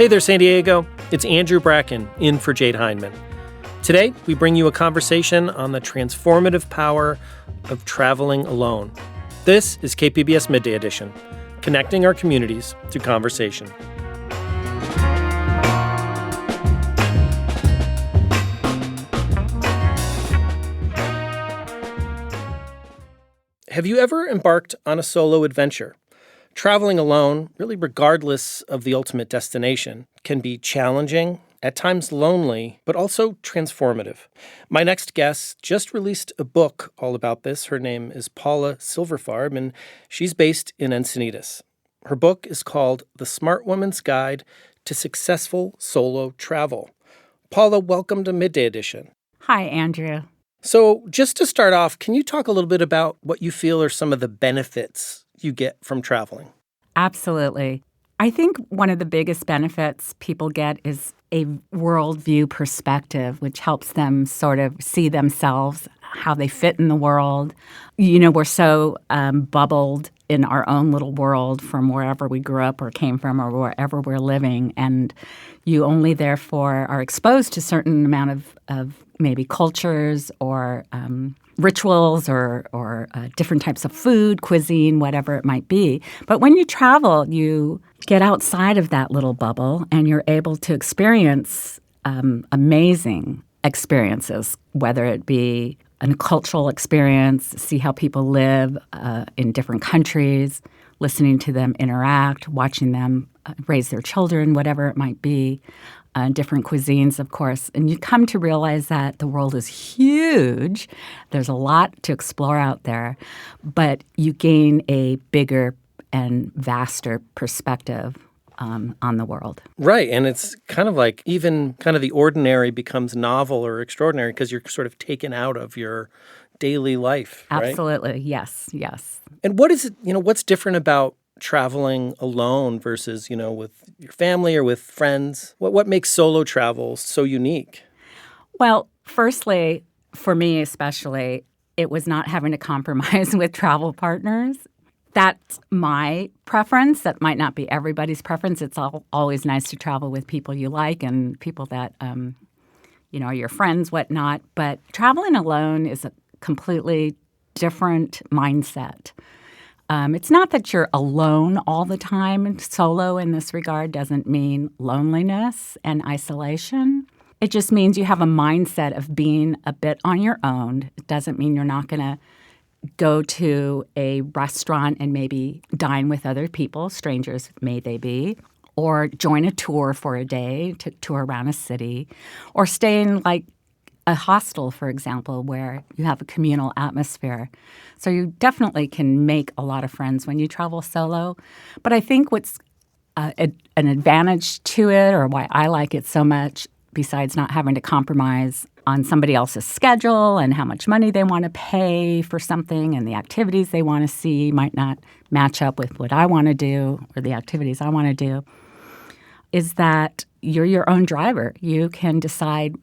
Hey there, San Diego. It's Andrew Bracken, in for Jade Hindman. Today, we bring you a conversation on the transformative power of traveling alone. This is KPBS Midday Edition, connecting our communities through conversation. Have you ever embarked on a solo adventure? Traveling alone, really regardless of the ultimate destination, can be challenging, at times lonely, but also transformative. My next guest just released a book all about this. Her name is Paula Silverfarb, and she's based in Encinitas. Her book is called The Smart Woman's Guide to Successful Solo Travel. Paula, welcome to Midday Edition. Hi, Andrew. So just to start off, can you talk a little bit about what you feel are some of the benefits you get from traveling? Absolutely. I think one of the biggest benefits people get is a worldview perspective, which helps them sort of see themselves, how they fit in the world. You know, we're so bubbled in our own little world from wherever we grew up or came from or wherever we're living. And you only therefore are exposed to a certain amount of maybe cultures or rituals or different types of food, cuisine, whatever it might be. But when you travel, you get outside of that little bubble and you're able to experience amazing experiences, whether it be a cultural experience, see how people live in different countries, listening to them interact, watching them raise their children, whatever it might be. Different cuisines, of course. And you come to realize that the world is huge. There's a lot to explore out there, but you gain a bigger and vaster perspective on the world. Right. And it's kind of like even kind of the ordinary becomes novel or extraordinary because you're sort of taken out of your daily life, right? Absolutely. Yes. And what is it, what's different about traveling alone versus, with your family or with friends? What makes solo travel so unique? Well, firstly, for me especially, it was not having to compromise with travel partners. That's my preference. That might not be everybody's preference. It's always nice to travel with people you like and people that, are your friends, whatnot. But traveling alone is a completely different mindset. It's not that you're alone all the time. Solo in this regard doesn't mean loneliness and isolation. It just means you have a mindset of being a bit on your own. It doesn't mean you're not going to go to a restaurant and maybe dine with other people, strangers may they be, or join a tour for a day to tour around a city, or stay in like a hostel, for example, where you have a communal atmosphere. So you definitely can make a lot of friends when you travel solo. But I think what's an advantage to it, or why I like it so much, besides not having to compromise on somebody else's schedule and how much money they want to pay for something and the activities they want to see might not match up with what I want to do or the activities I want to do, is that you're your own driver. You can decide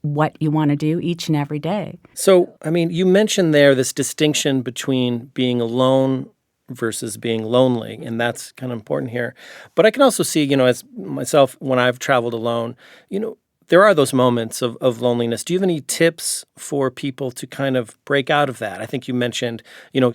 what you want to do each and every day. So, you mentioned there this distinction between being alone versus being lonely, and that's kind of important here. But I can also see, as myself, when I've traveled alone, there are those moments of loneliness. Do you have any tips for people to kind of break out of that? I think you mentioned,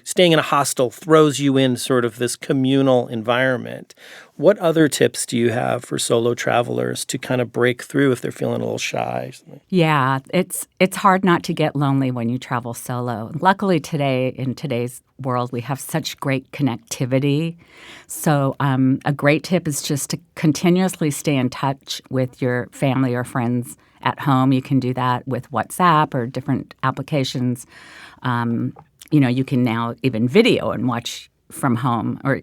staying in a hostel throws you in sort of this communal environment. What other tips do you have for solo travelers to kind of break through if they're feeling a little shy? Yeah, it's hard not to get lonely when you travel solo. Luckily in today's world, we have such great connectivity. So a great tip is just to continuously stay in touch with your family or friends at home. You can do that with WhatsApp or different applications. You can now even video and watch from home or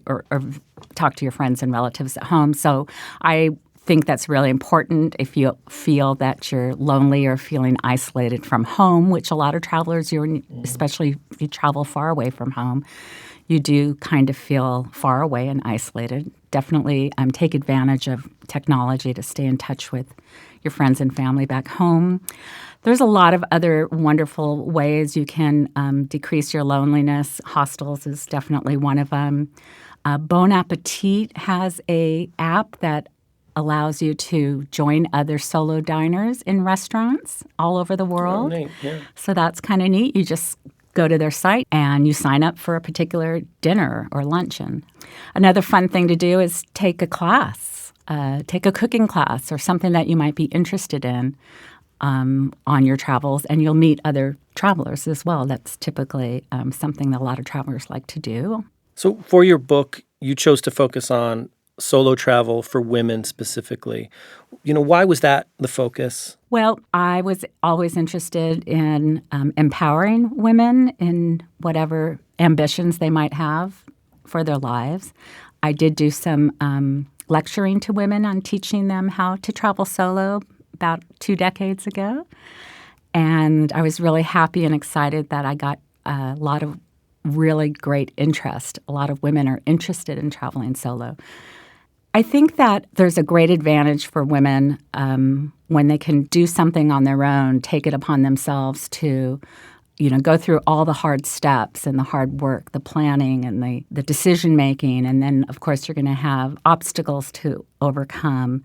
talk to your friends and relatives at home. So I think that's really important if you feel that you're lonely or feeling isolated from home, which a lot of travelers, especially if you travel far away from home, you do kind of feel far away and isolated. Definitely take advantage of technology to stay in touch with your friends and family back home. There's a lot of other wonderful ways you can decrease your loneliness. Hostels is definitely one of them. Bon Appetit has a app that allows you to join other solo diners in restaurants all over the Oh, world. neat. Yeah. So that's kind of neat. You just go to their site and you sign up for a particular dinner or luncheon. Another fun thing to do is take a class, take a cooking class or something that you might be interested in on your travels, and you'll meet other travelers as well. That's typically something that a lot of travelers like to do. So for your book, you chose to focus on solo travel for women specifically. Why was that the focus? Well, I was always interested in empowering women in whatever ambitions they might have for their lives. I did do some lecturing to women on teaching them how to travel solo about 2 decades ago. And I was really happy and excited that I got a lot of really great interest. A lot of women are interested in traveling solo. I think that there's a great advantage for women when they can do something on their own, take it upon themselves to, go through all the hard steps and the hard work, the planning and the decision making. And then, of course, you're going to have obstacles to overcome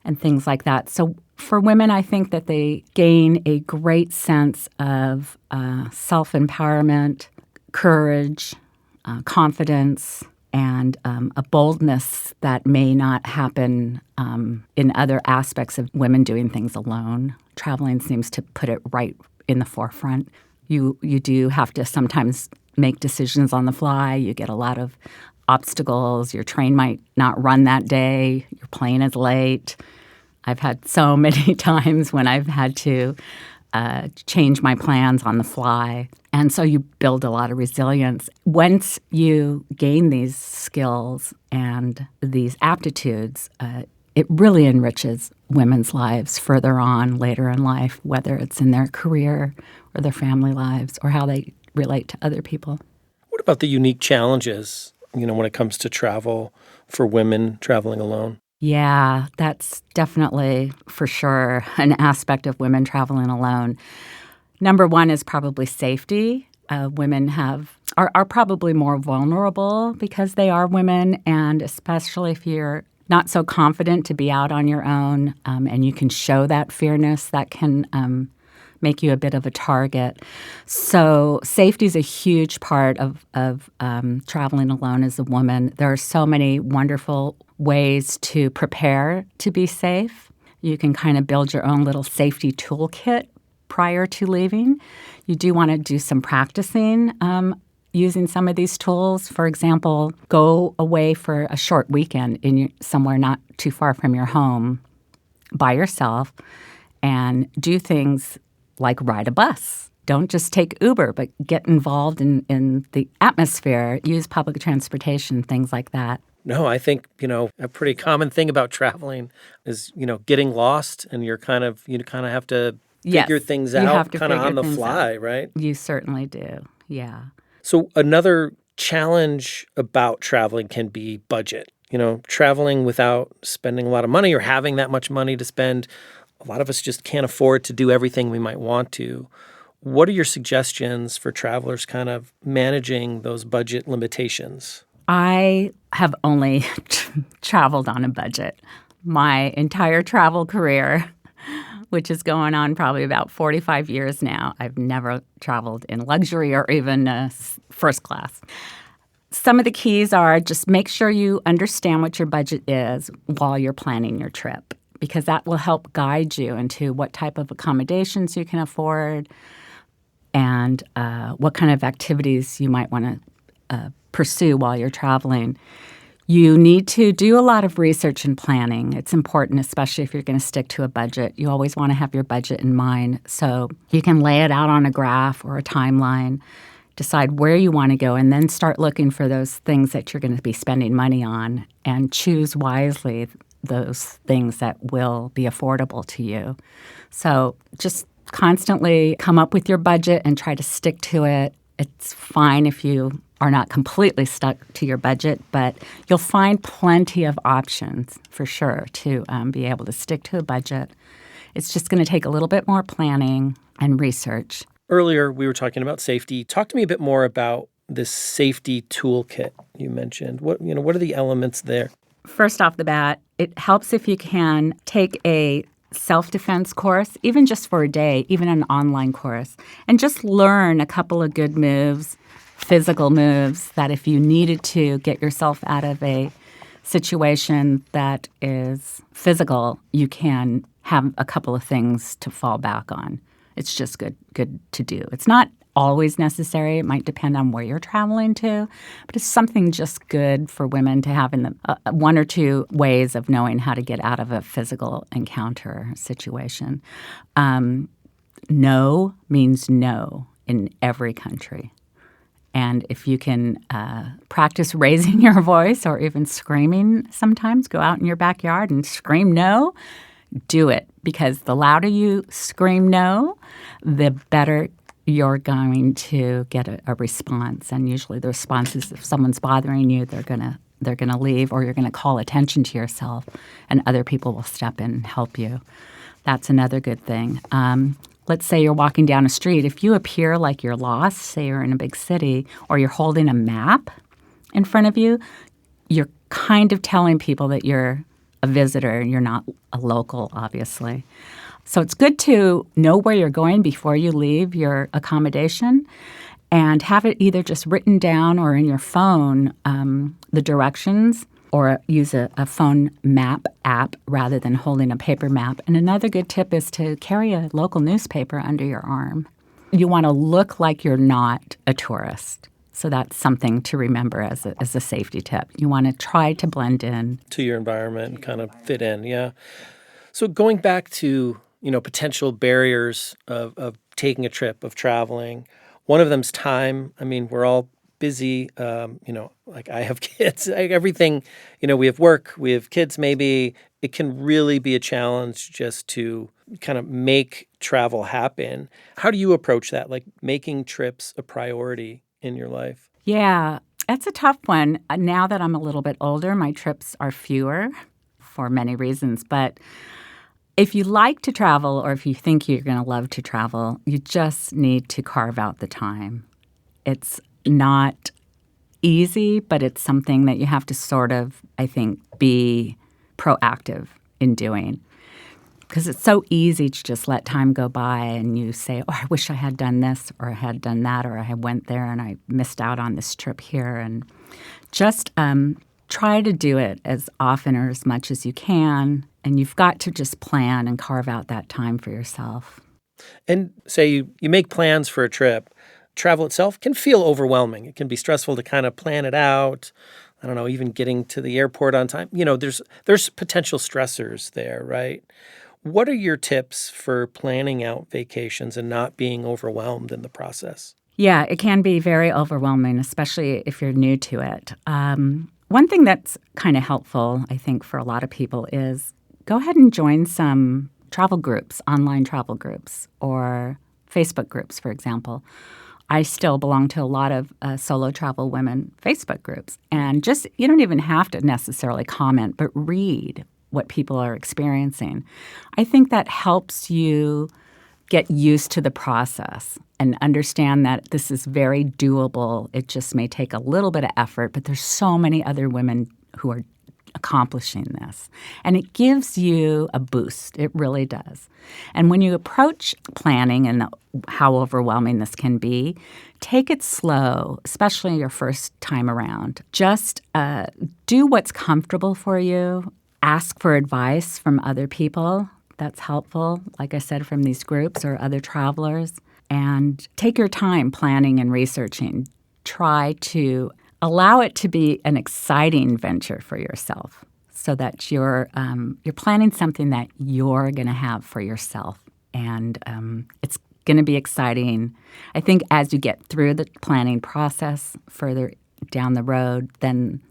and things like that. So for women, I think that they gain a great sense of self-empowerment, courage, confidence, and a boldness that may not happen in other aspects of women doing things alone. Traveling seems to put it right in the forefront. You do have to sometimes make decisions on the fly. You get a lot of obstacles. Your train might not run that day. Your plane is late. I've had so many times when I've had to change my plans on the fly. And so you build a lot of resilience. Once you gain these skills and these aptitudes, it really enriches women's lives further on later in life, whether it's in their career or their family lives or how they relate to other people. What about the unique challenges, when it comes to travel for women traveling alone? Yeah, that's definitely for sure an aspect of women traveling alone. Number one is probably safety. Women are probably more vulnerable because they are women, and especially if you're not so confident to be out on your own and you can show that fearness, that can make you a bit of a target. So safety is a huge part of traveling alone as a woman. There are so many wonderful ways to prepare to be safe. You can kind of build your own little safety toolkit prior to leaving. You do want to do some practicing using some of these tools. For example, go away for a short weekend somewhere not too far from your home by yourself and do things like ride a bus. Don't just take Uber, but get involved in the atmosphere, use public transportation, things like that. No, I think, a pretty common thing about traveling is, getting lost, and you kind of have to figure Yes, things you out have to kind of figure on the things fly, out. right? You certainly do, yeah. So another challenge about traveling can be budget. Traveling without spending a lot of money or having that much money to spend, a lot of us just can't afford to do everything we might want to. What are your suggestions for travelers kind of managing those budget limitations? I have only traveled on a budget my entire travel career, which is going on probably about 45 years now. I've never traveled in luxury or even first class. Some of the keys are just make sure you understand what your budget is while you're planning your trip, because that will help guide you into what type of accommodations you can afford and what kind of activities you might want to pursue while you're traveling. You need to do a lot of research and planning. It's important, especially if you're going to stick to a budget. You always want to have your budget in mind so you can lay it out on a graph or a timeline, decide where you want to go, and then start looking for those things that you're going to be spending money on and choose wisely those things that will be affordable to you. So just constantly come up with your budget and try to stick to it. It's fine if you are not completely stuck to your budget, but you'll find plenty of options for sure to be able to stick to a budget. It's just going to take a little bit more planning and research. Earlier, we were talking about safety. Talk to me a bit more about this safety toolkit you mentioned. What are the elements there? First off the bat, it helps if you can take a self-defense course, even just for a day, even an online course, and just learn a couple of good moves, physical moves, that if you needed to get yourself out of a situation that is physical, you can have a couple of things to fall back on. It's just good to do. It's not always necessary. It might depend on where you're traveling to, but it's something just good for women to have in the one or two ways of knowing how to get out of a physical encounter situation. No means no in every country. And if you can practice raising your voice or even screaming sometimes, go out in your backyard and scream no, do it. Because the louder you scream no, the better you're going to get a response. And usually the response is if someone's bothering you, they're gonna leave, or you're going to call attention to yourself, and other people will step in and help you. That's another good thing. Let's say you're walking down a street. If you appear like you're lost, say you're in a big city, or you're holding a map in front of you, you're kind of telling people that you're a visitor and you're not a local, obviously. So it's good to know where you're going before you leave your accommodation and have it either just written down or in your phone, the directions, or use a phone map app rather than holding a paper map. And another good tip is to carry a local newspaper under your arm. You want to look like you're not a tourist. So that's something to remember as a safety tip. You want to try to blend in to your environment and kind of fit in, yeah. So going back to, potential barriers of taking a trip, of traveling, one of them's time. I mean, we're all busy, like I have kids, everything, we have work, we have kids maybe. It can really be a challenge just to kind of make travel happen. How do you approach that, like making trips a priority in your life? Yeah, that's a tough one. Now that I'm a little bit older, my trips are fewer for many reasons. But if you like to travel, or if you think you're going to love to travel, you just need to carve out the time. It's not easy, but it's something that you have to sort of, I think, be proactive in doing. Because it's so easy to just let time go by and you say, oh, I wish I had done this or I had done that, or I went there and I missed out on this trip here. And just try to do it as often or as much as you can. And you've got to just plan and carve out that time for yourself. And say you make plans for a trip. Travel itself can feel overwhelming. It can be stressful to kind of plan it out. I don't know, even getting to the airport on time. There's potential stressors there, right? What are your tips for planning out vacations and not being overwhelmed in the process? Yeah, it can be very overwhelming, especially if you're new to it. One thing that's kind of helpful, I think, for a lot of people is go ahead and join some travel groups, online travel groups, or Facebook groups, for example. I still belong to a lot of solo travel women Facebook groups. And just, you don't even have to necessarily comment, but read what people are experiencing. I think that helps you get used to the process and understand that this is very doable. It just may take a little bit of effort, but there's so many other women who are accomplishing this. And it gives you a boost. It really does. And when you approach planning and how overwhelming this can be, take it slow, especially your first time around. Just do what's comfortable for you. Ask for advice from other people. That's helpful, like I said, from these groups or other travelers. And take your time planning and researching. Try to allow it to be an exciting venture for yourself so that you're planning something that you're going to have for yourself. And it's going to be exciting. I think as you get through the planning process further down the road, then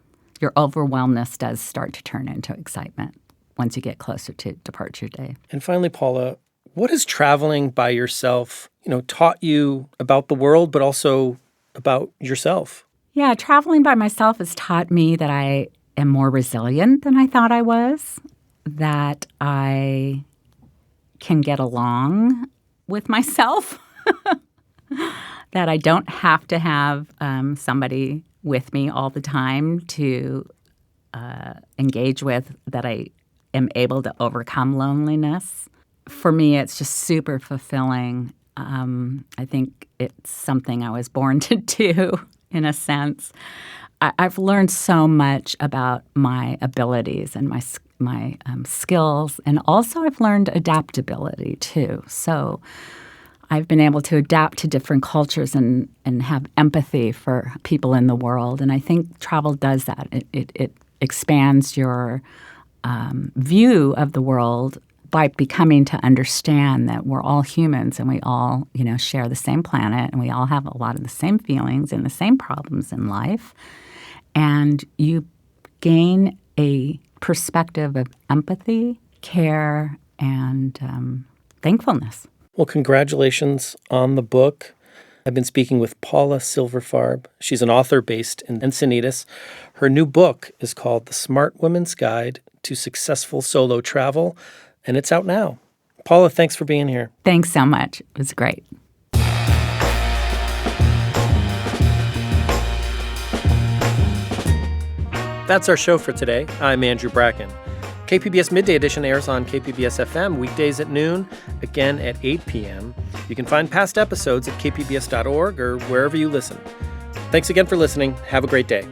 your overwhelmness does start to turn into excitement once you get closer to departure day. And finally, Paula, what has traveling by yourself, taught you about the world, but also about yourself? Yeah, traveling by myself has taught me that I am more resilient than I thought I was, that I can get along with myself, that I don't have to have somebody with me all the time to engage with, that I am able to overcome loneliness. For me, it's just super fulfilling. I think it's something I was born to do, in a sense. I've learned so much about my abilities and my skills, and also I've learned adaptability too. So I've been able to adapt to different cultures and have empathy for people in the world, and I think travel does that. It expands your view of the world by becoming to understand that we're all humans and we all, share the same planet, and we all have a lot of the same feelings and the same problems in life. And you gain a perspective of empathy, care, and thankfulness. Well, congratulations on the book. I've been speaking with Paula Silverfarb. She's an author based in Encinitas. Her new book is called The Smart Woman's Guide to Successful Solo Travel, and it's out now. Paula, thanks for being here. Thanks so much. It was great. That's our show for today. I'm Andrew Bracken. KPBS Midday Edition airs on KPBS FM weekdays at noon, again at 8 p.m. You can find past episodes at kpbs.org or wherever you listen. Thanks again for listening. Have a great day.